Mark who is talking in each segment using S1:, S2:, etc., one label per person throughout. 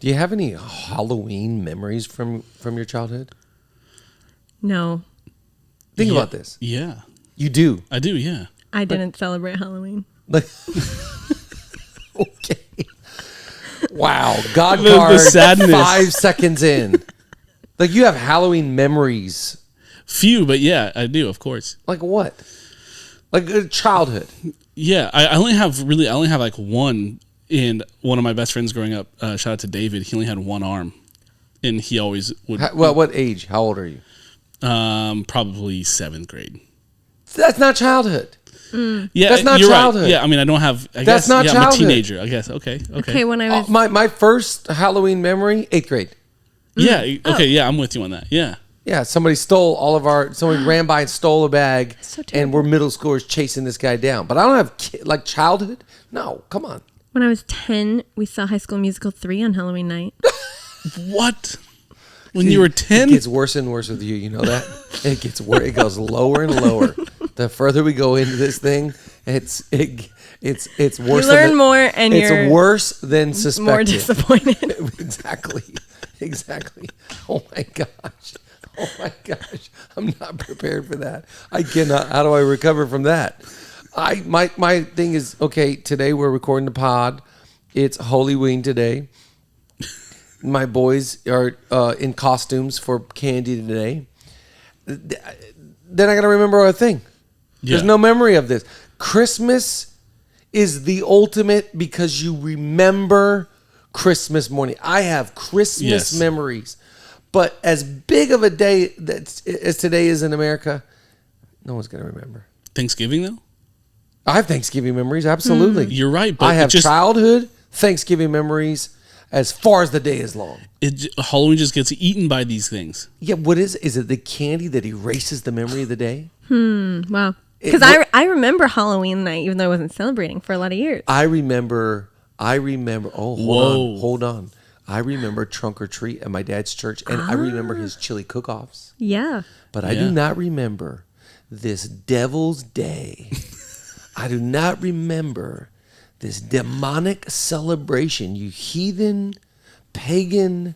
S1: Do you have any Halloween memories from your childhood?
S2: No.
S1: Think about this.
S3: Yeah.
S1: You do.
S3: I do, yeah.
S2: I didn't celebrate Halloween.
S1: Like, okay. Wow. God
S3: The
S1: card
S3: sadness.
S1: 5 seconds in. Like, you have Halloween memories.
S3: Few, but yeah, I do, of course.
S1: Like what? Like childhood.
S3: Yeah, I only have like one. And one of my best friends growing up, shout out to David, he only had one arm. And he always would...
S1: What age? How old are you?
S3: Probably 7th grade.
S1: That's not childhood.
S3: Yeah,
S1: that's not
S3: you're
S1: childhood.
S3: Right. Yeah, I mean, I don't have...
S1: That's not childhood.
S3: I'm a teenager, I guess. Okay.
S2: Okay, when I was...
S1: my first Halloween memory, 8th grade.
S3: Yeah, okay, yeah, I'm with you on that. Yeah.
S1: Yeah, somebody ran by and stole a bag, and we're middle schoolers chasing this guy down. But I don't have, childhood? No, come on.
S2: When I was 10, we saw High School Musical 3 on Halloween night.
S3: What? When you were 10?
S1: It gets worse and worse with you. You know that? It gets worse. It goes lower and lower. The further we go into this thing, it's worse.
S2: You learn more, and
S1: it's worse than suspected.
S2: More disappointed.
S1: Exactly. Oh my gosh. I'm not prepared for that. I cannot. How do I recover from that? My thing is, okay, today we're recording the pod. It's Halloween today. My boys are in costumes for candy today. Then I got to remember a thing. Yeah. There's no memory of this. Christmas is the ultimate because you remember Christmas morning. I have Christmas memories. But as big of a day as today is in America, no one's going to remember.
S3: Thanksgiving, though?
S1: I have Thanksgiving memories, absolutely.
S3: You're right. But
S1: I have childhood Thanksgiving memories as far as the day is long.
S3: Halloween just gets eaten by these things.
S1: Yeah, what is it the candy that erases the memory of the day?
S2: Wow. Because I remember Halloween night, even though I wasn't celebrating for a lot of years.
S1: I remember, hold on. I remember trunk or treat at my dad's church, and I remember his chili cook-offs.
S2: Yeah.
S1: But I do not remember this Devil's Day. I do not remember this demonic celebration. You heathen, pagan.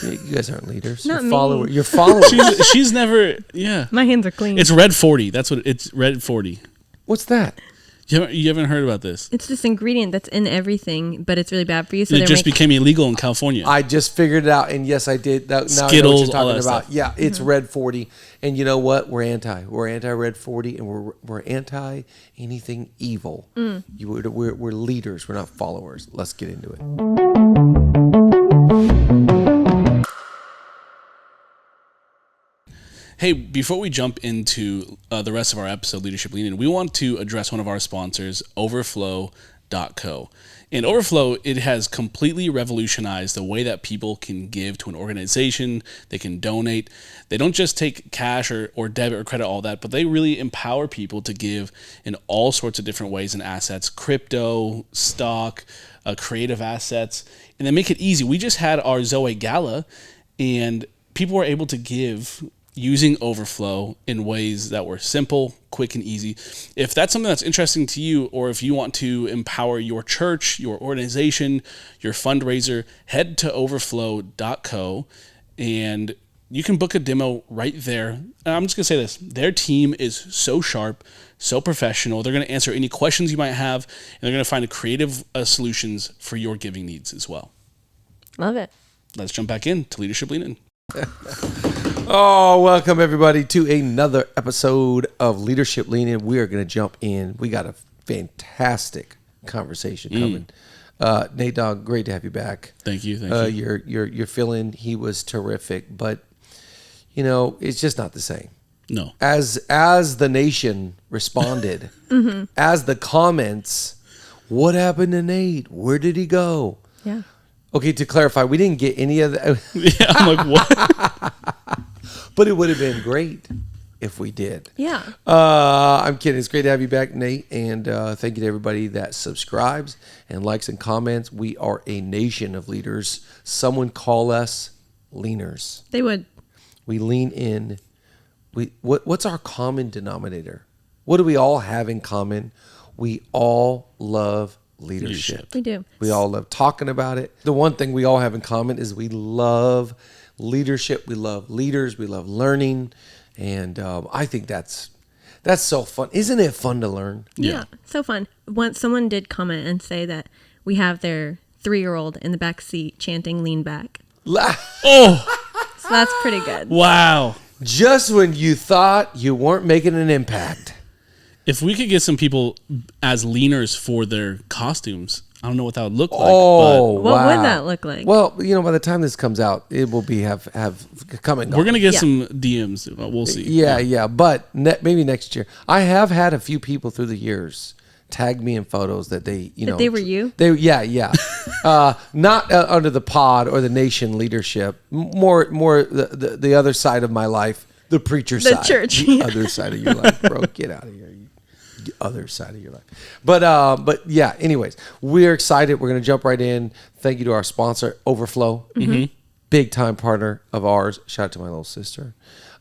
S1: You guys aren't leaders.
S2: Not
S1: You're followers.
S3: She's never. Yeah.
S2: My hands are clean.
S3: It's Red 40. That's what it's. Red 40.
S1: What's that?
S3: You haven't heard about this?
S2: It's this ingredient that's in everything, but it's really bad for you. So
S3: it just became illegal in California.
S1: I just figured it out, and yes, I did. Now
S3: Skittles,
S1: I know what you're talking
S3: all that
S1: about.
S3: stuff.
S1: Yeah, it's Red 40, and you know what? We're anti. We're anti-Red 40, and we're anti anything evil. We're leaders. We're not followers. Let's get into it.
S3: Hey, before we jump into the rest of our episode, Leadership Lean In, we want to address one of our sponsors, Overflow.co. And Overflow, it has completely revolutionized the way that people can give to an organization. They can donate. They don't just take cash or debit or credit, all that, but they really empower people to give in all sorts of different ways and assets, crypto, stock, creative assets, and they make it easy. We just had our Zoe Gala, and people were able to give using Overflow in ways that were simple, quick, and easy. If that's something that's interesting to you, or if you want to empower your church, your organization, your fundraiser, head to overflow.co and you can book a demo right there. And I'm just going to say this. Their team is so sharp, so professional. They're going to answer any questions you might have, and they're going to find creative solutions for your giving needs as well.
S2: Love it.
S3: Let's jump back in to Leadership Lean In.
S1: Oh, welcome everybody to another episode of Leadership Lean In. We are going to jump in. We got a fantastic conversation coming. Nate Dogg, great to have you back.
S3: Thank you.
S1: Your fill-in, he was terrific, but it's just not the same.
S3: No.
S1: As the nation responded, as the comments, what happened to Nate? Where did he go?
S2: Yeah.
S1: Okay, to clarify, we didn't get any of that.
S3: Yeah, I'm like, what?
S1: But it would have been great if we did.
S2: Yeah.
S1: I'm kidding. It's great to have you back, Nate. And thank you to everybody that subscribes and likes and comments. We are a nation of leaders. Someone call us leaners.
S2: They would.
S1: We lean in. What's our common denominator? What do we all have in common? We all love leadership.
S2: We do.
S1: We all love talking about it. The one thing we all have in common is we love leadership. We love leaders. We love learning. And I think that's so fun. Isn't it fun to learn?
S2: Yeah, so fun. Once someone did comment and say that we have their 3-year-old in the back seat chanting "lean back."
S3: Oh,
S2: So that's pretty good.
S3: wow.
S1: Just when you thought you weren't making an impact.
S3: If we could get some people as leaners for their costumes, I don't know what that would look like.
S1: Oh,
S2: What
S1: wow.
S2: would that look like?
S1: Well, by the time this comes out, it will be have come and gone.
S3: We're going to get some DMs. We'll see.
S1: Yeah. But maybe next year. I have had a few people through the years tag me in photos that they,
S2: That they were you?
S1: Yeah. Not under the pod or the nation leadership. More the other side of my life, the preacher
S2: The
S1: side,
S2: church.
S1: the other side of your life, bro. Get out of here. The other side of your life. But yeah. Anyways, we're excited. We're gonna jump right in. Thank you to our sponsor, Overflow, big time partner of ours. Shout out to my little sister,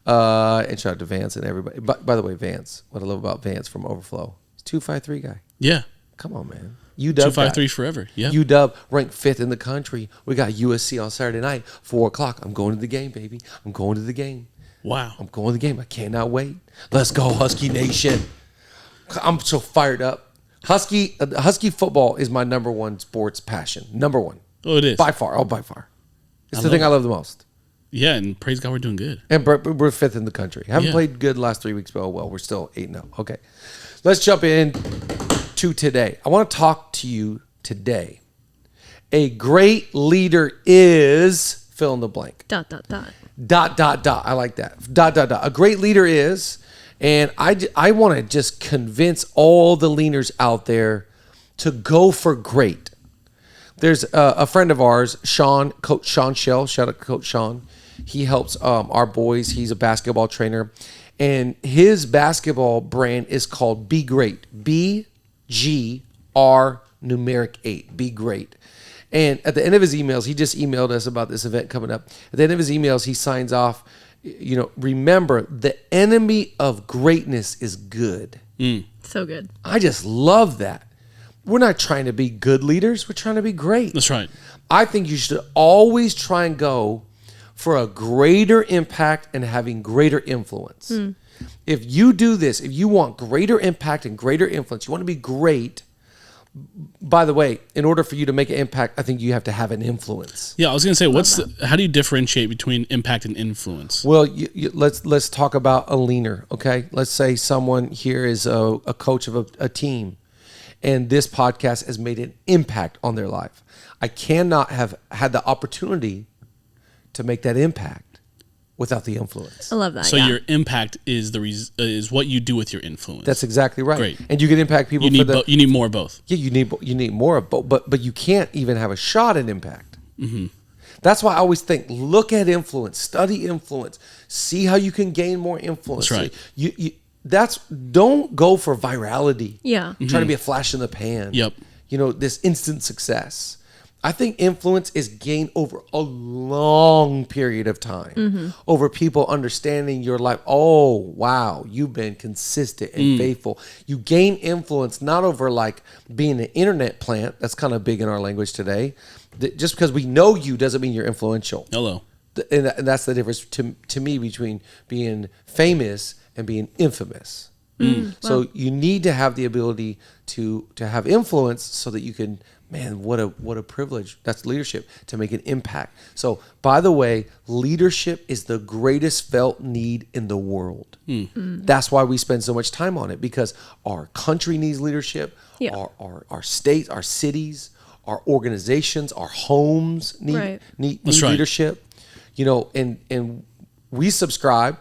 S1: and shout out to Vance and everybody. By the way, Vance, what I love about Vance from Overflow, he's 253 guy.
S3: Yeah.
S1: Come on, man. UW
S3: 253 forever. Yeah.
S1: UW ranked 5th in the country. We got USC on Saturday night, 4:00. I'm going to the game, baby. I'm going to the game.
S3: Wow.
S1: I'm going to the game. I cannot wait. Let's go, Husky Nation. I'm so fired up. Husky football is my number one sports passion. Number one.
S3: Oh, it is.
S1: By far. It's the thing I love the most.
S3: Yeah, and praise God we're doing good.
S1: And we're 5th in the country. Haven't played good the last 3 weeks, but oh well, we're still 8-0. Okay. Let's jump in to today. I want to talk to you today. A great leader is fill in the blank. ... I like that. A great leader is, and I want to just convince all the leaners out there to go for great. There's a friend of ours, Coach Sean Shell. Shout out to Coach Sean. He helps our boys. He's a basketball trainer. And his basketball brand is called Be Great. BGR numeric 8. Be Great. And at the end of his emails, he just emailed us about this event coming up. At the end of his emails, he signs off, remember, the enemy of greatness is good.
S2: So good.
S1: I just love that. We're not trying to be good leaders. We're trying to be great.
S3: That's right.
S1: I think you should always try and go for a greater impact and having greater influence. If you do this, if you want greater impact and greater influence, you want to be great. By the way, in order for you to make an impact, I think you have to have an influence.
S3: Yeah, I was going to say, how do you differentiate between impact and influence?
S1: Well, let's talk about a leaner, okay? Let's say someone here is a coach of a team, and this podcast has made an impact on their life. I cannot have had the opportunity to make that impact without the influence.
S2: I love that.
S3: So your impact is is what you do with your influence.
S1: That's exactly right.
S3: Great.
S1: And you can impact people.
S3: You need more of both.
S1: Yeah, you need more of both. But you can't even have a shot at impact. That's why I always think, look at influence, study influence, see how you can gain more influence.
S3: That's right.
S1: Don't go for virality.
S2: Yeah.
S1: Trying to be a flash in the pan.
S3: Yep.
S1: This instant success. I think influence is gained over a long period of time, over people understanding your life. Oh, wow, you've been consistent and faithful. You gain influence not over like being an internet plant. That's kind of big in our language today. Just because we know you doesn't mean you're influential.
S3: Hello.
S1: And that's the difference to me between being famous and being infamous. So you need to have the ability to have influence so that you can, man, what a privilege. That's leadership, to make an impact. So, by the way, leadership is the greatest felt need in the world. That's why we spend so much time on it, because our country needs leadership.
S2: Yeah.
S1: Our states, our cities, our organizations, our homes need leadership. And we subscribe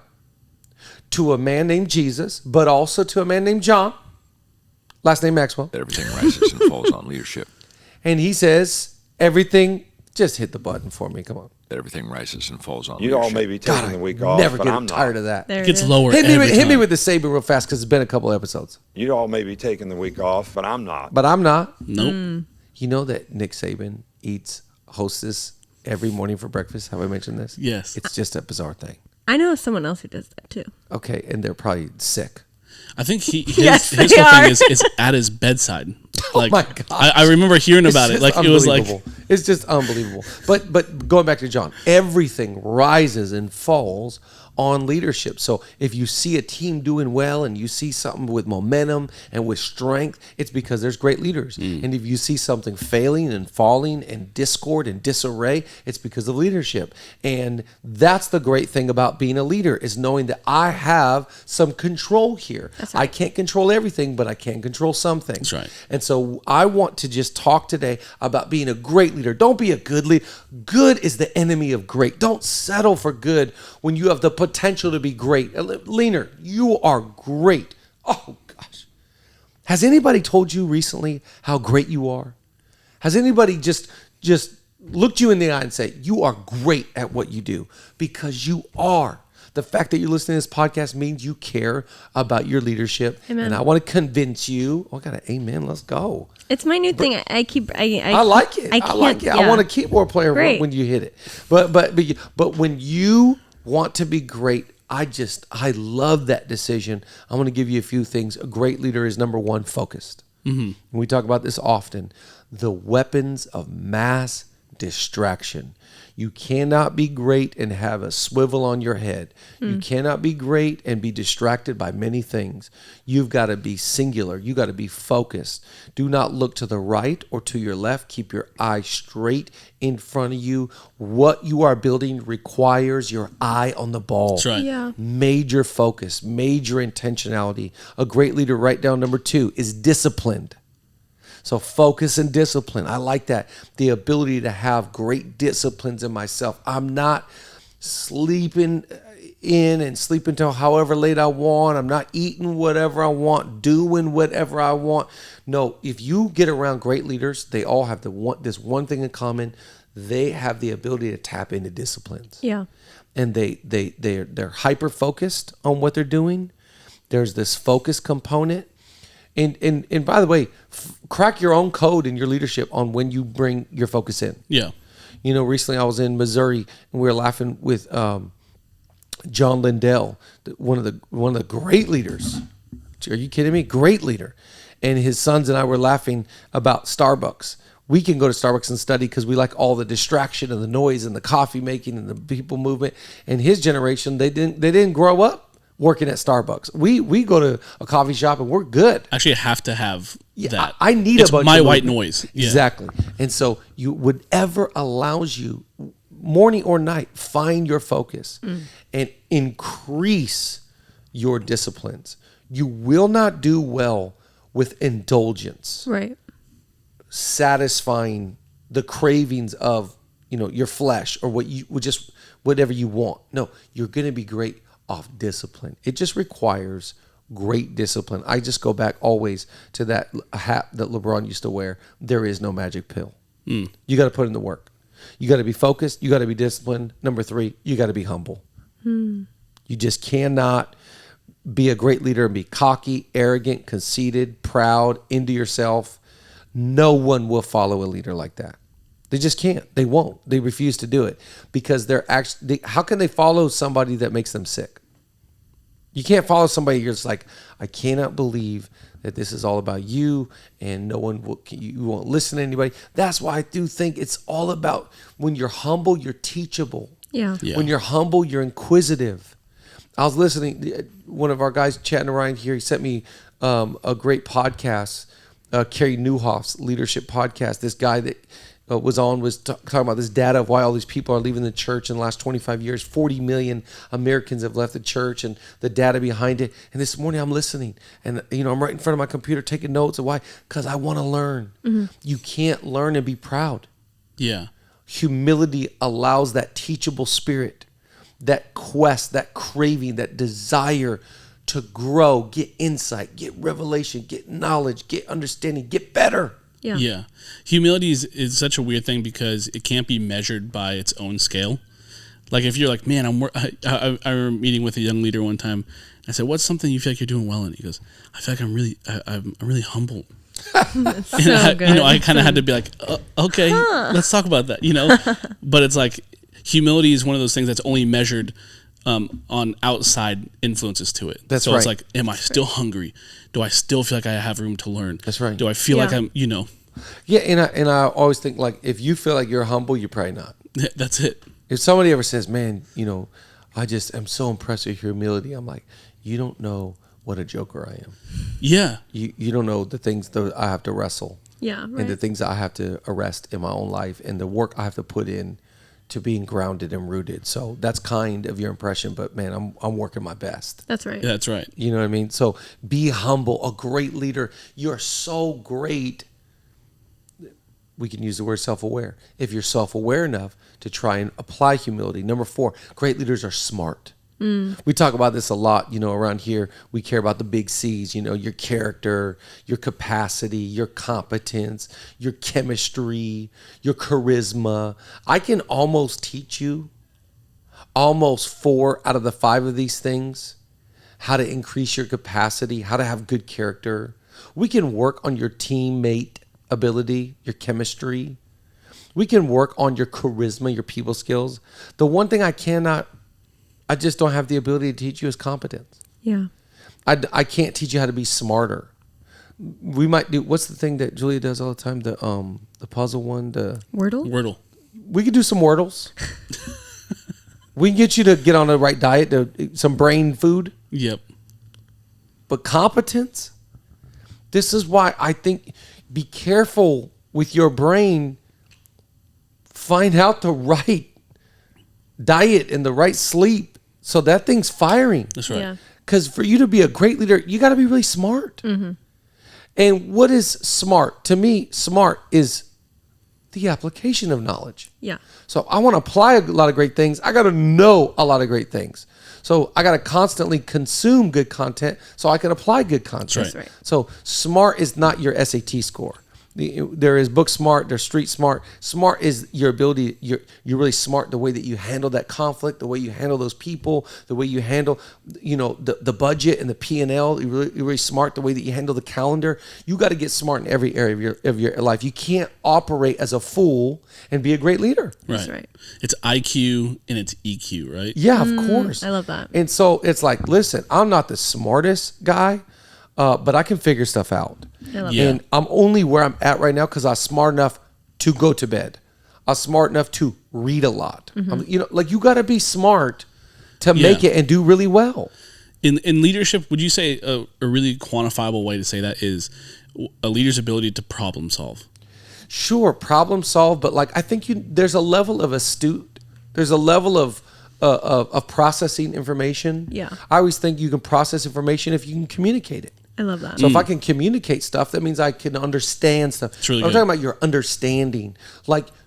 S1: to a man named Jesus, but also to a man named John, last name Maxwell.
S4: Everything rises and falls on leadership.
S1: And he says, everything, just hit the button for me, come on.
S4: Everything rises and falls on
S5: You
S4: leadership.
S5: all may be taking the week off,
S1: Never
S5: but
S1: get
S5: I'm
S1: tired
S5: not.
S1: of that.
S2: There
S3: It
S2: it
S3: gets
S2: is.
S3: lower
S1: Hit
S3: every
S1: me
S3: time.
S1: with the Saban real fast, because it's been a couple episodes.
S5: You all may be taking the week off, but I'm not.
S1: But I'm not.
S3: Nope.
S1: You know that Nick Saban eats Hostess every morning for breakfast? Have I mentioned this?
S3: Yes.
S1: It's just a bizarre thing.
S2: I know someone else who does that too.
S1: Okay, and they're probably sick.
S3: I think his
S2: Yes,
S3: whole
S2: they
S3: thing
S2: are.
S3: is at his bedside. Like,
S1: my gosh.
S3: I remember hearing about it. Like, it was like,
S1: it's just unbelievable. But going back to John, everything rises and falls on leadership. So if you see a team doing well and you see something with momentum and with strength, it's because there's great leaders. And if you see something failing and falling and discord and disarray, it's because of leadership. And that's the great thing about being a leader, is knowing that I have some control here.
S2: That's right.
S1: I can't control everything, but I can control some things.
S3: That's right.
S1: And so I want to just talk today about being a great leader. Don't be a good leader. Good is the enemy of great. Don't settle for good when you have the potential to be great. Leaner, you are great. Oh gosh. Has anybody told you recently how great you are? Has anybody just looked you in the eye and said, you are great at what you do? Because you are. The fact that you're listening to this podcast means you care about your leadership.
S2: Amen.
S1: And I want to convince you. Oh, I got an amen. Let's go.
S2: It's my new thing. I
S1: like it. I like it.
S2: Yeah.
S1: I want a keyboard player
S2: Great.
S1: when you hit it. But when you want to be great, I love that decision. I want to give you a few things. A great leader is, number one, focused. And we talk about this often. The weapons of mass distraction. You cannot be great and have a swivel on your head. You cannot be great and be distracted by many things. You've got to be singular. You got to be focused. Do not look to the right or to your left. Keep your eye straight in front of you. What you are building requires your eye on the ball.
S3: that's right.
S2: Yeah.
S1: Major focus, major intentionality. A great leader, write down number 2, is disciplined. So focus and discipline. I like that. The ability to have great disciplines in myself. I'm not sleeping in and sleeping till however late I want. I'm not eating whatever I want, doing whatever I want. No, if you get around great leaders, they all have this one thing in common. They have the ability to tap into disciplines.
S2: Yeah.
S1: And they're hyper focused on what they're doing. There's this focus component. And by the way, crack your own code in your leadership on when you bring your focus in.
S3: Yeah.
S1: You know, recently I was in Missouri and we were laughing with John Lindell, one of the great leaders. Are you kidding me? Great leader. And his sons and I were laughing about Starbucks. We can go to Starbucks and study because we like all the distraction and the noise and the coffee making and the people movement. And his generation, they didn't grow up working at Starbucks. We go to a coffee shop and we're good.
S3: Actually, I have to have that.
S1: I need
S3: it's
S1: a bunch
S3: my
S1: of
S3: white
S1: movement.
S3: noise. Yeah.
S1: Exactly. And so whatever allows you, morning or night, find your focus and increase your disciplines. You will not do well with indulgence.
S2: Right.
S1: Satisfying the cravings of, your flesh or whatever you want. No, you're going to be great off discipline. It just requires great discipline. I just go back always to that hat that LeBron used to wear. There is no magic pill. You got to put in the work. You got to be focused. You got to be disciplined. Number 3, you got to be humble. You just cannot be a great leader and be cocky, arrogant, conceited, proud, into yourself. No one will follow a leader like that. They just can't. They won't. They refuse to do it because how can they follow somebody that makes them sick? You can't follow somebody you're just like, I cannot believe that this is all about you and you won't listen to anybody. That's why I do think it's all about when you're humble, you're teachable.
S2: Yeah.
S1: When you're humble, you're inquisitive. I was listening, one of our guys chatting around here, he sent me a great podcast, Carey Nieuwhof's leadership podcast. This guy that was talking about this data of why all these people are leaving the church in the last 25 years. 40 million Americans have left the church and the data behind it. And this morning I'm listening and, I'm right in front of my computer taking notes of why, because I want to learn. You can't learn and be proud.
S3: Yeah.
S1: Humility allows that teachable spirit, that quest, that craving, that desire to grow, get insight, get revelation, get knowledge, get understanding, get better.
S2: Yeah.
S3: Yeah. Humility is such a weird thing because it can't be measured by its own scale. Like if you're like, man, I remember meeting with a young leader one time. I said, what's something you feel like you're doing well in? He goes, I feel like I'm really humble.
S2: That's so good.
S3: I kind of had to be like, okay, let's talk about that, But it's like humility is one of those things that's only measured on outside influences to it.
S1: That's
S3: so
S1: right.
S3: it's like, am I still hungry? Do I still feel like I have room to learn?
S1: That's right.
S3: Do I feel like I'm,
S1: Yeah, and I always think, like, if you feel like you're humble, you're probably not.
S3: That's it.
S1: If somebody ever says, man, I just am so impressed with your humility, I'm like, you don't know what a joker I am.
S3: Yeah.
S1: You don't know the things that I have to wrestle.
S2: Yeah, right.
S1: And the things that I have to arrest in my own life and the work I have to put in to being grounded and rooted. So that's kind of your impression, but man, I'm working my best.
S2: That's right.
S3: Yeah, that's right.
S1: You know what I mean? So be humble, a great leader. You're so great. We can use the word self-aware. If you're self-aware enough to try and apply humility. Number 4, great leaders are smart. We talk about this a lot, around here. We care about the big C's, your character, your capacity, your competence, your chemistry, your charisma. I can almost teach you almost 4 out of the 5 of these things, how to increase your capacity, how to have good character. We can work on your teammate ability, your chemistry. We can work on your charisma, your people skills. The one thing I just don't have the ability to teach you is competence.
S2: Yeah.
S1: I can't teach you how to be smarter. We might do, what's the thing that Julia does all the time? The puzzle one,
S2: Wordle?
S1: We could do some Wordles. We can get you to get on the right diet, some brain food.
S3: Yep.
S1: But competence, this is why I think, be careful with your brain. Find out the right diet and the right sleep so that thing's firing.
S3: That's right.
S2: Yeah.
S1: Because for you to be a great leader, you got to be really smart. Mm-hmm. And what is smart? To me, smart is the application of knowledge.
S2: Yeah.
S1: So I want to apply a lot of great things. I got to know a lot of great things. So I got to constantly consume good content so I can apply good content.
S3: That's
S2: right.
S1: So smart is not your SAT score. There is book smart, there's street smart. Smart is your ability, you're really smart the way that you handle that conflict, the way you handle those people, the way you handle, the budget and the P&L. You're really smart the way that you handle the calendar. You got to get smart in every area of your life. You can't operate as a fool and be a great leader.
S2: That's right.
S3: It's IQ and it's EQ, right?
S1: Yeah, of course.
S2: I love that.
S1: And so it's like, listen, I'm not the smartest guy, but I can figure stuff out.
S2: I love
S3: Yeah.
S1: And I'm only where I'm at right now because I'm smart enough to go to bed. I'm smart enough to read a lot. You got to be smart to make it and do really well.
S3: In leadership, would you say a really quantifiable way to say that is a leader's ability to problem solve?
S1: Sure, problem solve, but I think there's a level of astute. There's a level of processing information.
S2: Yeah.
S1: I always think you can process information if you can communicate it.
S2: I love that.
S1: So if I can communicate stuff, that means I can understand stuff.
S3: It's really
S1: I'm
S3: good.
S1: talking about your understanding.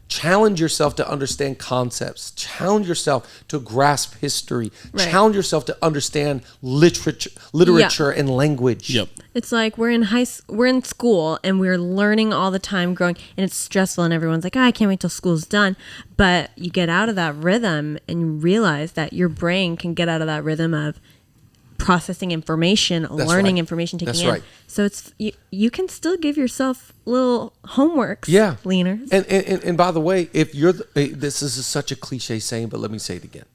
S1: Challenge yourself to understand concepts. Challenge yourself to grasp history.
S2: Right.
S1: Challenge yourself to understand literature and language.
S3: Yep.
S2: It's like we're in school and we're learning all the time, growing, and it's stressful and everyone's like, I can't wait till school's done. But you get out of that rhythm and you realize that your brain can get out of that rhythm of processing information, learning
S1: right.
S2: information, taking
S1: That's
S2: in.
S1: right.
S2: So it's you can still give yourself little homeworks.
S1: Yeah.
S2: Leaners.
S1: And by the way, if you're this is such a cliche saying, but let me say it again.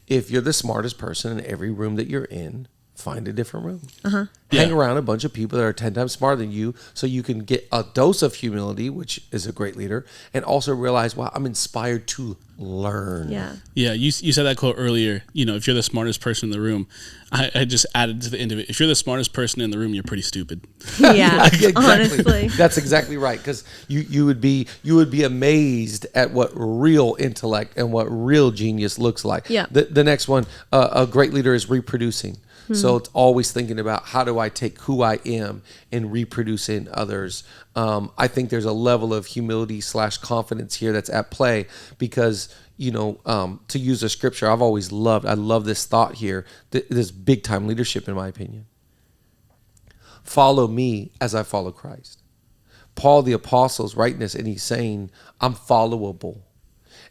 S1: If you're the smartest person in every room that you're in, find a different room.
S2: Uh-huh.
S1: Hang
S3: Yeah.
S1: around a bunch of people that are 10 times smarter than you so you can get a dose of humility, which is a great leader, and also realize, wow, I'm inspired to learn.
S2: Yeah.
S3: Yeah, you said that quote earlier. If you're the smartest person in the room, I just added to the end of it. If you're the smartest person in the room, you're pretty stupid.
S2: Yeah.
S1: Exactly.
S2: Honestly.
S1: That's exactly right, because you would be amazed at what real intellect and what real genius looks like.
S2: Yeah.
S1: The next one, a great leader is reproducing. So it's always thinking about how do I take who I am and reproduce in others. I think there's a level of humility / confidence here that's at play because, to use a scripture I love this thought here, this big time leadership in my opinion. Follow me as I follow Christ. Paul the apostle is writing this and he's saying, I'm followable.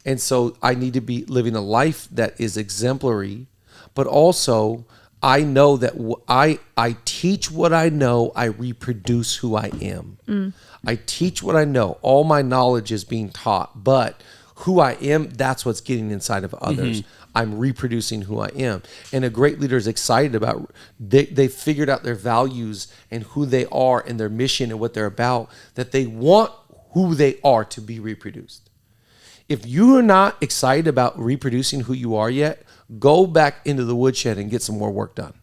S1: And so I need to be living a life that is exemplary, but also I know that I teach what I know, I reproduce who I am. I teach what I know. All my knowledge is being taught, but who I am, that's what's getting inside of others. I'm reproducing who I am. And a great leader is excited about, they figured out their values and who they are and their mission and what they're about, that they want who they are to be reproduced. If you are not excited about reproducing who you are yet, go back into the woodshed and get some more work done.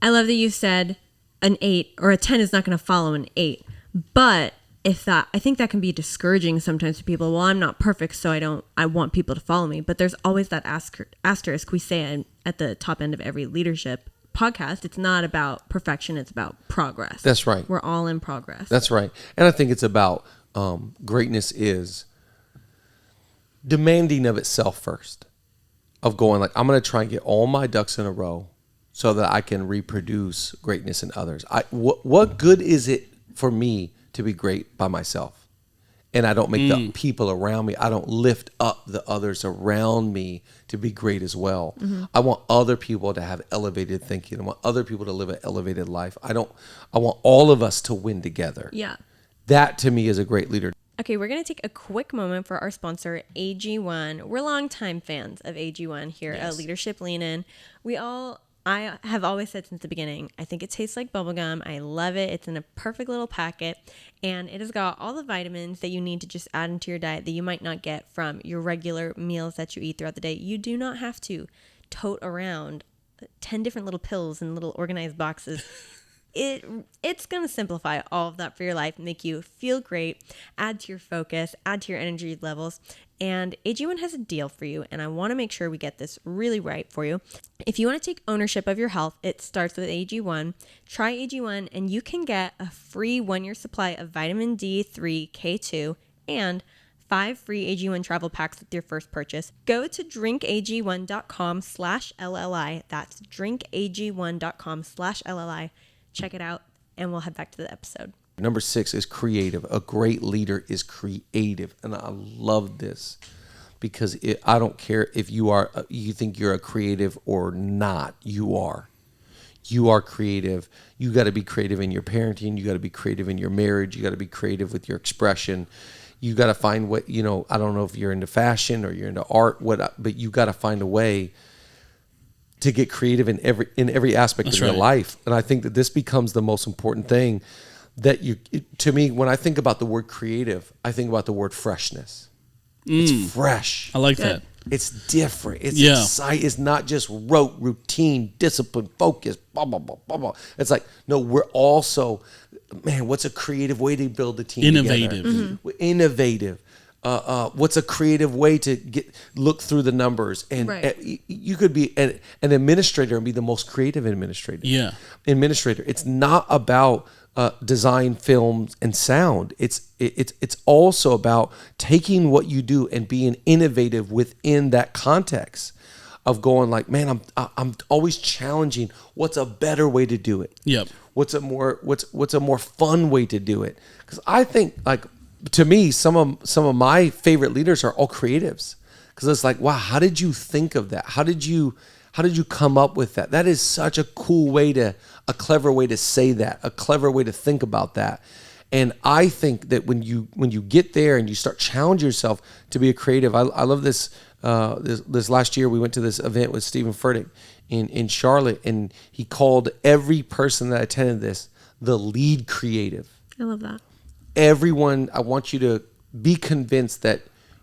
S2: I love that you said an 8 or a 10 is not going to follow an 8. But I think that can be discouraging sometimes to people. Well, I'm not perfect, so I want people to follow me. But there's always that asterisk we say at the top end of every leadership podcast. It's not about perfection. It's about progress.
S1: That's right.
S2: We're all in progress.
S1: That's right. And I think it's about greatness is demanding of itself first, of going like, I'm going to try and get all my ducks in a row so that I can reproduce greatness in others. What good is it for me to be great by myself? And I don't make the people around me, I don't lift up the others around me to be great as well. I want other people to have elevated thinking. I want other people to live an elevated life. I want all of us to win together.
S2: Yeah. That to me is a great leader. Okay, we're going to take a quick moment for our sponsor, AG1. We're longtime fans of AG1 here at Leadership Lean In. I have always said since the beginning, I think it tastes like bubblegum. I love it. It's in a perfect little packet, and it has got all the vitamins that you need to just add into your diet that you might not get from your regular meals that you eat throughout the day. You do not have to tote around 10 different little pills in little organized boxes. It's going to simplify all of that for your life, make you feel great, add to your focus, add to your energy levels. And AG1 has a deal for you, and I want to make sure we get this really right for you. If you want to take ownership of your health, it starts with AG1. Try AG1, and you can get a free 1-year supply of Vitamin D3K2 and 5 free AG1 travel packs with your first purchase. Go to drinkag1.com/LLI. That's drinkag1.com/LLI. Check it out, and we'll head back to the episode.
S1: Number 6 is creative. A great leader is creative. And I love this because I don't care if you think you're a creative or not. You are creative. You got to be creative in your parenting. You got to be creative in your marriage. You got to be creative with your expression. You got to find what, I don't know if you're into fashion or you're into art, but you got to find a way to get creative in every aspect of your life. And I think that this becomes the most important thing to me, when I think about the word creative, I think about the word freshness. It's fresh.
S3: I like that.
S1: It's different. It's exciting. It's not just rote, routine, discipline, focus, blah, blah, blah, blah, blah. It's like, no, we're also, what's a creative way to build a team
S3: Innovative.
S1: together? Innovative. What's a creative way to look through the numbers? And you could be an administrator and be the most creative administrator.
S3: Yeah.
S1: Administrator. It's not about design, films, and sound. It's also about taking what you do and being innovative within that context of going like, I'm always challenging. What's a better way to do it?
S3: Yep.
S1: What's a more fun way to do it? Because I think, like, to me, some of my favorite leaders are all creatives, because it's like, wow, how did you think of that? How did you come up with that? That is such a cool a clever way to say that, a clever way to think about that. And I think that when you get there and you start challenging yourself to be a creative, I love this. This last year we went to this event with Stephen Furtick in Charlotte, and he called every person that attended this the lead creative.
S2: I love that.
S1: Everyone, I want you to be convinced that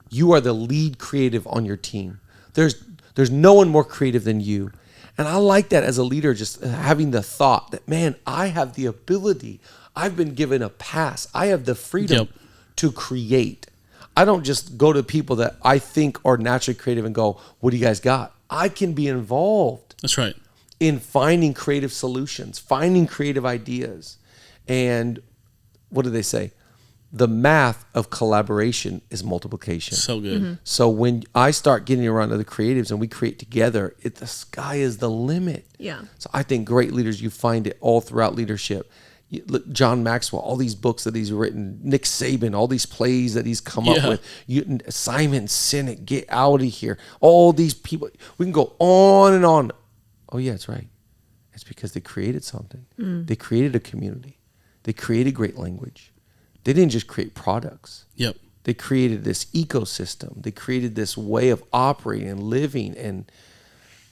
S1: you are the lead creative on your team. There's no one more creative than you. And I like that as a leader, just having the thought that, I have the ability. I've been given a pass. I have the freedom to create. I don't just go to people that I think are naturally creative and go, what do you guys got? I can be involved.
S3: That's right.
S1: In finding creative solutions, finding creative ideas. And what do they say? The math of collaboration is multiplication.
S3: So good. Mm-hmm.
S1: So when I start getting around other creatives and we create together, the sky is the limit.
S2: Yeah.
S1: So I think great leaders, you find it all throughout leadership. Look, John Maxwell, all these books that he's written, Nick Saban, all these plays that he's come up with, Simon Sinek, Get Out of Here, all these people. We can go on and on. Oh, yeah, that's right. It's because they created something. They created a community. They created great language. They didn't just create products.
S3: Yep.
S1: They created this ecosystem. They created this way of operating and living. And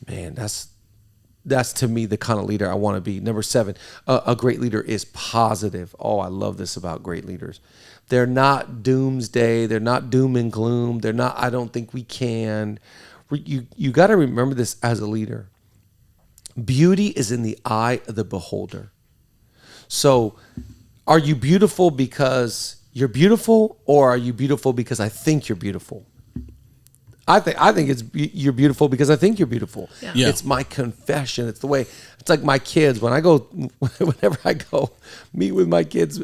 S1: man, that's to me the kind of leader I want to be. Number 7, a great leader is positive. Oh, I love this about great leaders. They're not doomsday. They're not doom and gloom. They're not, I don't think we can. You got to remember this as a leader. Beauty is in the eye of the beholder. So are you beautiful because you're beautiful, or are you beautiful because I think you're beautiful? I think it's you're beautiful because I think you're beautiful.
S2: Yeah.
S3: Yeah.
S1: It's my confession. It's the way. It's like my kids. Whenever I go meet with my kids'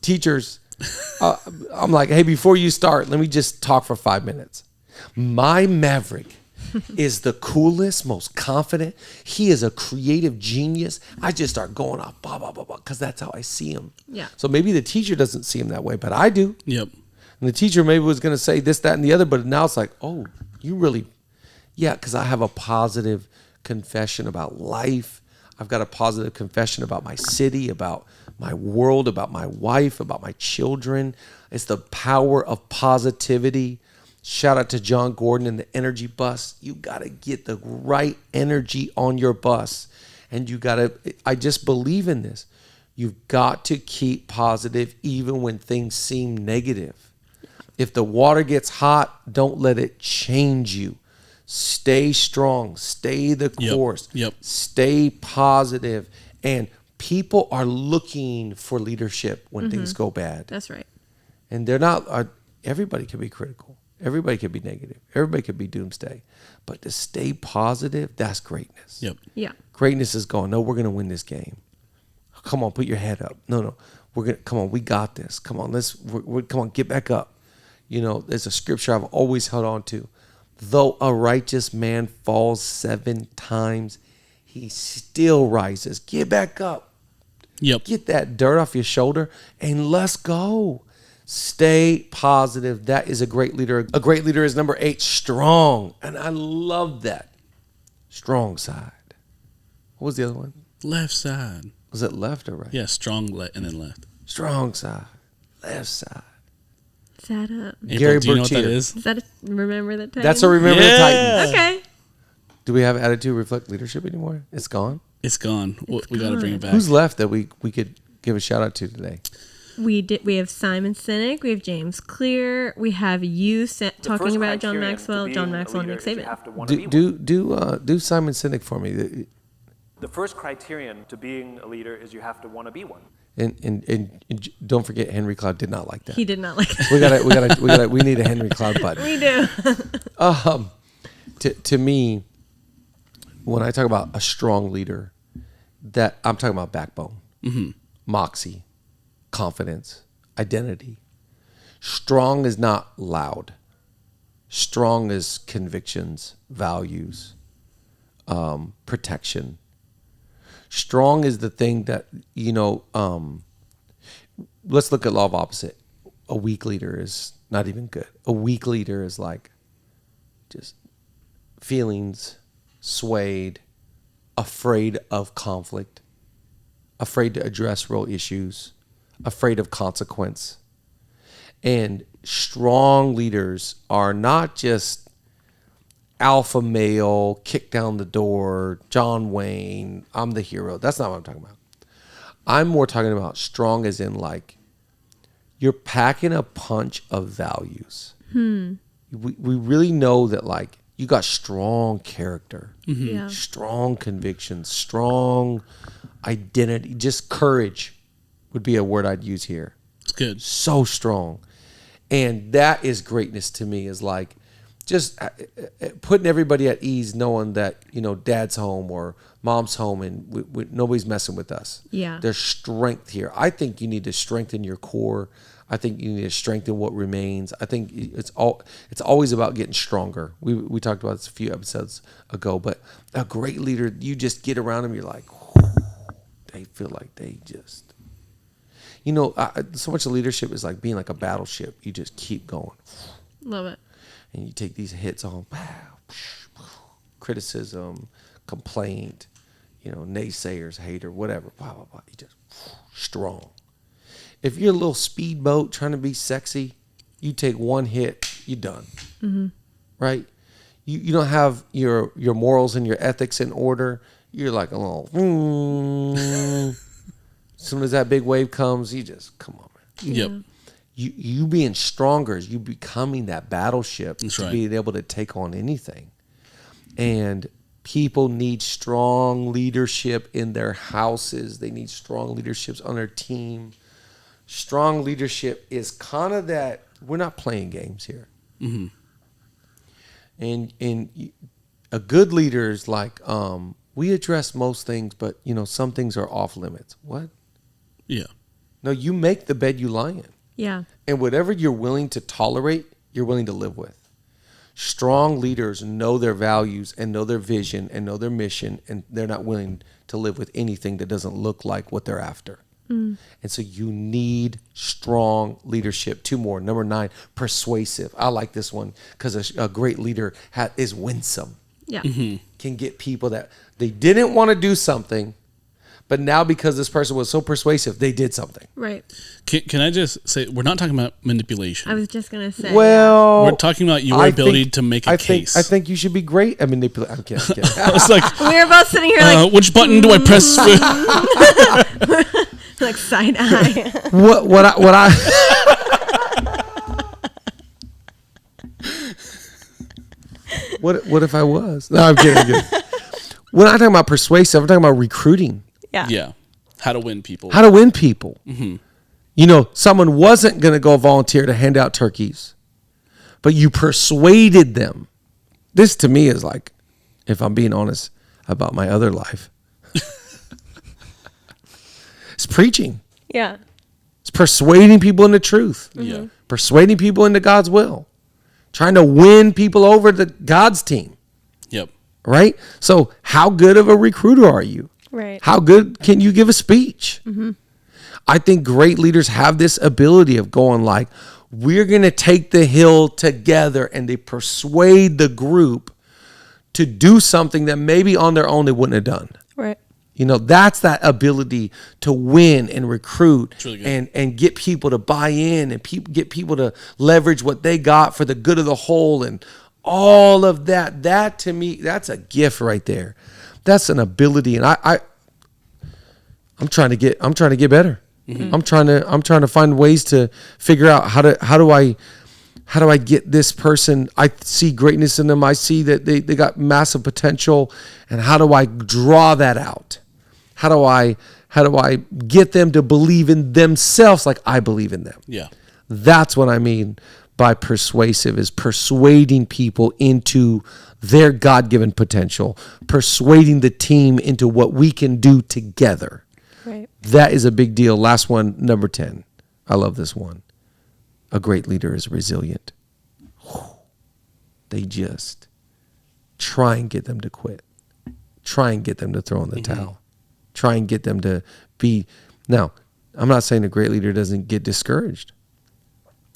S1: teachers, I'm like, hey, before you start, let me just talk for 5 minutes. My Maverick is the coolest, most confident. He is a creative genius. I just start going off, blah, blah, blah, blah, because that's how I see him.
S2: Yeah.
S1: So maybe the teacher doesn't see him that way, but I do.
S3: Yep.
S1: And the teacher maybe was going to say this, that, and the other, but now it's like, oh, you really, yeah, because I have a positive confession about life. I've got a positive confession about my city, about my world, about my wife, about my children. It's the power of positivity. Shout out to John Gordon and the energy bus. You got to get the right energy on your bus. And you got to, I just believe in this. You've got to keep positive even when things seem negative. If the water gets hot, don't let it change you. Stay strong. Stay the course.
S3: Yep.
S1: Stay positive. And people are looking for leadership when things go bad.
S2: That's right.
S1: And they're not, everybody can be critical. Everybody can be negative. Everybody can be doomsday. But to stay positive, that's greatness.
S3: Yep.
S2: Yeah.
S1: Greatness is going, no, we're going to win this game. Come on, put your head up. No, we're going to, come on, we got this. Come on, come on, get back up. You know, there's a scripture I've always held on to. Though a righteous man falls 7 times, he still rises. Get back up.
S3: Yep.
S1: Get that dirt off your shoulder and let's go. Stay positive. That is a great leader. A great leader is number 8, strong. And I love that. Strong side. What was the other one?
S3: Left side.
S1: Was it left or right?
S3: Yeah, strong and then left.
S1: Strong side. Left side.
S2: Is that a...
S3: April,
S1: Gary
S3: do you know what that
S1: Bertier.
S3: is?
S2: Is that a Remember the Titans?
S1: That's a Remember the Titans.
S2: Okay.
S1: Do we have attitude reflect leadership anymore? It's gone.
S3: It's gone. We got to bring it back.
S1: Who's left that we could give a shout out to today?
S2: We have Simon Sinek. We have James Clear. We have you talking about John Maxwell and Nick Saban.
S1: Do Simon Sinek for me.
S6: The first criterion to being a leader is you have to want to be one.
S1: And don't forget, Henry Cloud did not like that.
S2: He did not like that.
S1: We need a Henry Cloud button.
S2: We do.
S1: To me, when I talk about a strong leader, that I'm talking about backbone, moxie, confidence, identity. Strong is not loud. Strong is convictions, values, protection. Strong is the thing that, let's look at law of opposite. A weak leader is not even good. A weak leader is like just feelings, swayed, afraid of conflict, afraid to address real issues, afraid of consequence. And strong leaders are not just alpha male, kick down the door, John Wayne, I'm the hero. That's not what I'm talking about. I'm more talking about strong as in like you're packing a punch of values. We really know that like you got strong character,
S2: Yeah.
S1: strong convictions, strong identity, just courage would be a word I'd use here.
S3: It's good.
S1: So strong. And that is greatness to me, is like just putting everybody at ease, knowing that, dad's home or mom's home and nobody's messing with us.
S2: Yeah.
S1: There's strength here. I think you need to strengthen your core. I think you need to strengthen what remains. I think it's always about getting stronger. We talked about this a few episodes ago, but a great leader, you just get around them, you're like, they feel like they just, so much of leadership is like being like a battleship. You just keep going.
S2: Love it.
S1: And you take these hits on criticism, complaint, naysayers, hater, whatever, blah, blah, blah. You just strong. If you're a little speedboat trying to be sexy, You take one hit, you're done. Mm-hmm. Right? You don't have your morals and your ethics in order. You're like a little. As soon as that big wave comes, you just come on, man.
S3: Yep.
S1: You being stronger is you becoming that battleship to
S3: right.
S1: being able to take on anything. And people need strong leadership in their houses. They need strong leaderships on their team. Strong leadership is kind of that. We're not playing games here. Mm-hmm. And a good leader is like, we address most things, but some things are off limits. What?
S3: Yeah.
S1: No, you make the bed you lie in.
S2: Yeah.
S1: And whatever you're willing to tolerate, you're willing to live with. Strong leaders know their values and know their vision and know their mission, and they're not willing to live with anything that doesn't look like what they're after. And so you need strong leadership. 2 more. Number 9, persuasive. I like this one because a great leader is winsome.
S2: Yeah.
S3: Mm-hmm.
S1: Can get people that they didn't want to do something, but now because this person was so persuasive, they did something.
S2: Right.
S3: Can I just say, we're not talking about manipulation.
S2: I was just going to say.
S1: Well,
S3: we're talking about your ability to make a case.
S1: I think you should be great at manipulating. I'm kidding.
S3: It's like,
S2: we were both sitting here like.
S3: Which button do I press?
S2: Like side eye.
S1: What I What if I was? No, I'm kidding. When I'm talking about persuasive, I'm talking about recruiting.
S2: Yeah.
S3: Yeah. How to win people.
S1: How to win people. Mm-hmm. Someone wasn't going to go volunteer to hand out turkeys, but you persuaded them. This to me is like, if I'm being honest about my other life, it's preaching.
S2: Yeah.
S1: It's persuading people into truth.
S3: Yeah.
S1: Persuading people into God's will. Trying to win people over to God's team.
S3: Yep.
S1: Right? So how good of a recruiter are you?
S2: Right.
S1: How good can you give a speech? Mm-hmm. I think great leaders have this ability of going like, we're going to take the hill together, and they persuade the group to do something that maybe on their own they wouldn't have done.
S2: Right.
S1: That's that ability to win and recruit
S3: really good.
S1: and get people to buy in and get people to leverage what they got for the good of the whole and all of that. That to me, that's a gift right there. That's an ability, and I'm trying to get better. Mm-hmm. I'm trying to find ways to figure out how do I get this person. I see greatness in them. I see that they got massive potential, and how do I draw that out? How do I get them to believe in themselves like I believe in them?
S3: Yeah.
S1: That's what I mean by persuasive, is persuading people into their God-given potential, persuading the team into what we can do together.
S2: Right.
S1: That is a big deal. Last one, number 10. I love this one. A great leader is resilient. They just try and get them to quit. Try and get them to throw in the towel. Try and get them to be. Now, I'm not saying a great leader doesn't get discouraged,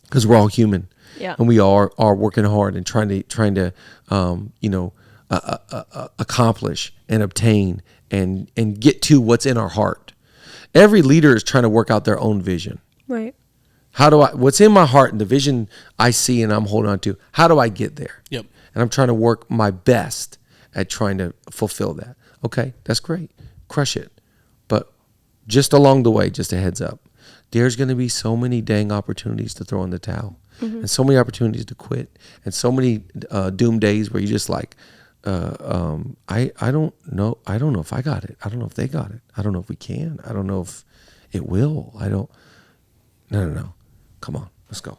S1: because we're all human.
S2: Yeah.
S1: And we are working hard and trying to accomplish and obtain and get to what's in our heart. Every leader is trying to work out their own vision.
S2: Right.
S1: What's in my heart and the vision I see and I'm holding on to, how do I get there?
S3: Yep.
S1: And I'm trying to work my best at trying to fulfill that. Okay, that's great. Crush it. But just along the way, just a heads up, there's going to be so many dang opportunities to throw in the towel, and so many opportunities to quit, and so many doom days where you just like, I don't know. I don't know if I got it. I don't know if they got it. I don't know if we can. I don't know if it will. No. Come on, let's go.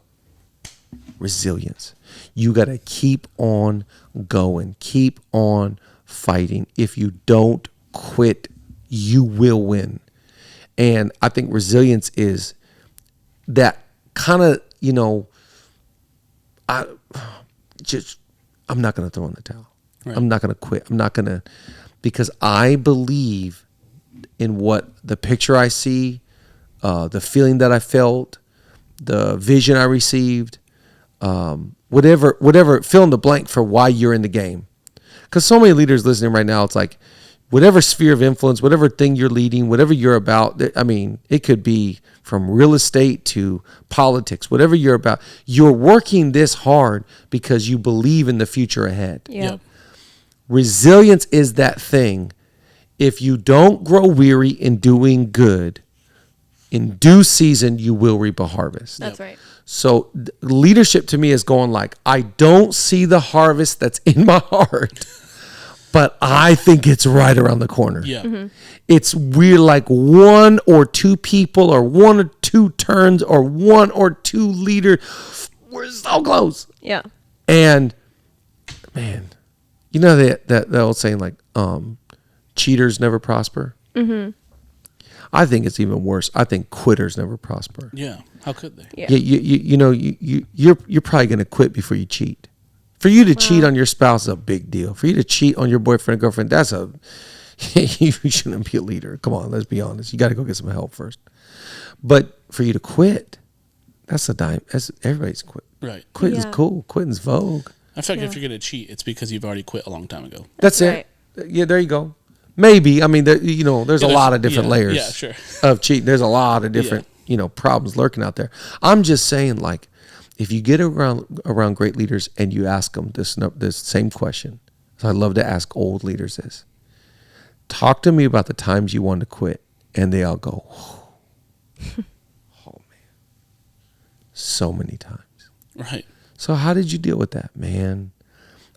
S1: Resilience. You got to keep on going. Keep on fighting. If you don't quit, you will win. And I think resilience is that kind of, I'm not going to throw in the towel. Right. I'm not going to quit. I'm not going to, because I believe in what the picture I see, the feeling that I felt, the vision I received, whatever, fill in the blank for why you're in the game. Because so many leaders listening right now, it's like, whatever sphere of influence, whatever thing you're leading, whatever you're about, I mean, it could be from real estate to politics, whatever you're about, you're working this hard because you believe in the future ahead.
S2: Yeah.
S1: Resilience is that thing. If you don't grow weary in doing good, in due season, you will reap a harvest.
S2: That's right.
S1: So leadership to me is going like, I don't see the harvest that's in my heart, but I think it's right around the corner.
S3: Yeah.
S1: It's weird, like one or two people or one or two turns or one or two leaders. We're so close.
S2: Yeah.
S1: And man, you know that old saying like, cheaters never prosper. Mm-hmm. I think it's even worse. I think quitters never prosper.
S3: Yeah. How could they?
S2: Yeah.
S1: You're probably going to quit before you cheat. For you to cheat on your spouse is a big deal. For you to cheat on your boyfriend, girlfriend, you shouldn't be a leader. Come on, let's be honest. You got to go get some help first. But for you to quit, that's a dime. That's everybody's quit.
S3: Right.
S1: Quitting's cool. Quitting's vogue.
S3: In fact, if you're going to cheat, it's because you've already quit a long time ago.
S1: That's
S2: right.
S1: it. Yeah, there you go. Maybe. I mean, there's a lot of different layers of cheating. There's a lot of different, problems lurking out there. I'm just saying, like, if you get around great leaders and you ask them this same question, so I love to ask old leaders this. Talk to me about the times you wanted to quit, and they all go, oh man, so many times.
S3: Right.
S1: So how did you deal with that, man?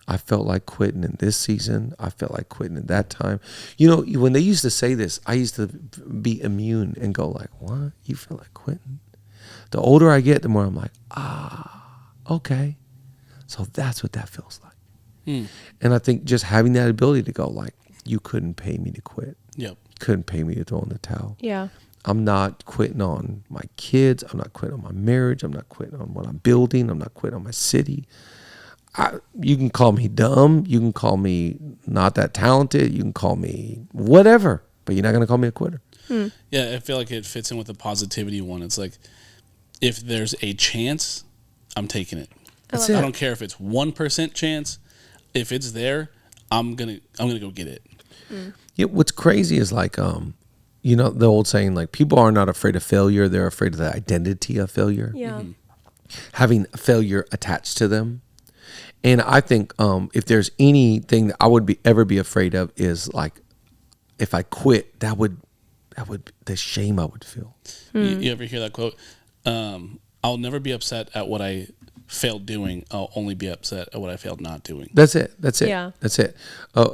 S1: I felt like quitting in this season. I felt like quitting in that time. When they used to say this, I used to be immune and go like, what? You feel like quitting? The older I get, the more I'm like, okay. So that's what that feels like. And I think just having that ability to go like, you couldn't pay me to quit.
S3: Yep.
S1: Couldn't pay me to throw in the towel.
S2: Yeah.
S1: I'm not quitting on my kids. I'm not quitting on my marriage. I'm not quitting on what I'm building. I'm not quitting on my city. You can call me dumb. You can call me not that talented. You can call me whatever, but you're not going to call me a quitter.
S3: Yeah, I feel like it fits in with the positivity one. It's like, if there's a chance, I'm taking it.
S1: That's it.
S3: I don't care if it's 1% chance. If it's there, I'm gonna go get it.
S1: Yeah, what's crazy is like, the old saying, like, people are not afraid of failure. They're afraid of the identity of failure.
S2: Yeah.
S1: Having failure attached to them. And I think if there's anything that I would ever be afraid of is like, if I quit, that would the shame I would feel.
S3: You ever hear that quote? I'll never be upset at what I failed doing. I'll only be upset at what I failed not doing.
S1: That's it.
S2: Yeah.
S1: That's it.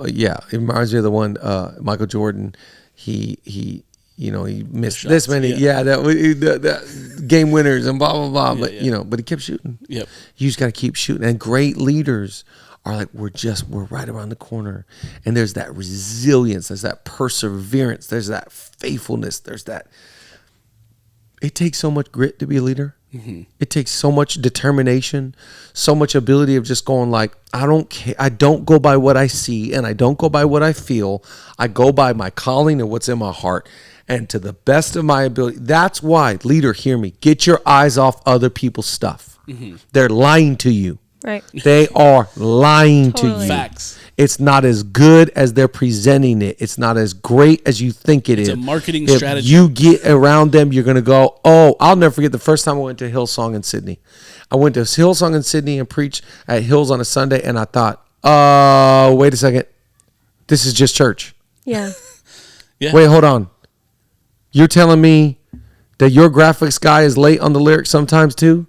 S1: Yeah. It reminds me of the one Michael Jordan. He missed this many. Yeah. That game winners and blah blah blah. But he kept shooting.
S3: Yep.
S1: You just got to keep shooting. And great leaders are like, we're right around the corner. And there's that resilience. There's that perseverance. There's that faithfulness. There's that. It takes so much grit to be a leader. Mm-hmm. It takes so much determination, so much ability of just going like, I don't care. I don't go by what I see and I don't go by what I feel. I go by my calling and what's in my heart. And to the best of my ability, that's why, leader, hear me, get your eyes off other people's stuff. Mm-hmm. They're lying to you.
S2: Right.
S1: They are lying to you.
S3: Facts.
S1: It's not as good as they're presenting it. It's not as great as you think it is.
S3: It's a marketing
S1: if
S3: strategy.
S1: You get around them, you're going to go, oh, I'll never forget the first time I went to Hillsong in Sydney. I went to Hillsong in Sydney and preached at Hills on a Sunday, and I thought, wait a second. This is just church.
S2: Yeah.
S3: Yeah.
S1: Wait, hold on. You're telling me that your graphics guy is late on the lyrics sometimes too?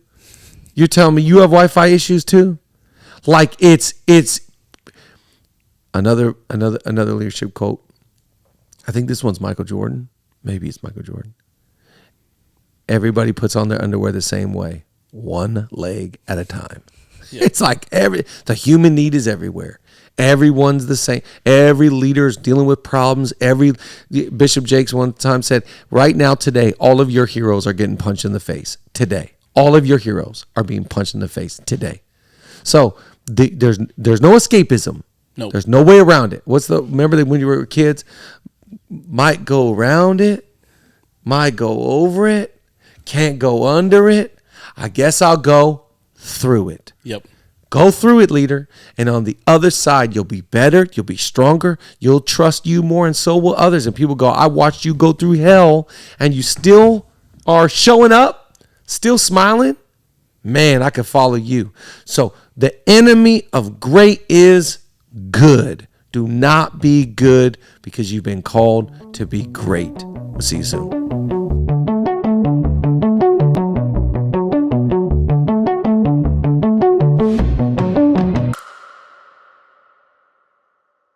S1: You're telling me you have Wi-Fi issues too? Like it's another leadership quote. I think this one's Michael Jordan. Maybe it's Michael Jordan. Everybody puts on their underwear the same way, one leg at a time. Yeah. It's like the human need is everywhere. Everyone's the same. Every leader is dealing with problems. Bishop Jakes one time said, right now, today, all of your heroes are getting punched in the face. Today. All of your heroes are being punched in the face today. So there's no escapism.
S3: Nope.
S1: There's no way around it. Remember that when you were kids, might go around it, might go over it, can't go under it. I guess I'll go through it.
S3: Yep.
S1: Go through it, leader. And on the other side, you'll be better. You'll be stronger. You'll trust you more, and so will others. And people go, I watched you go through hell, and you still are showing up, still smiling, man, I could follow you. So the enemy of great is good. Do not be good because you've been called to be great. We'll see you soon.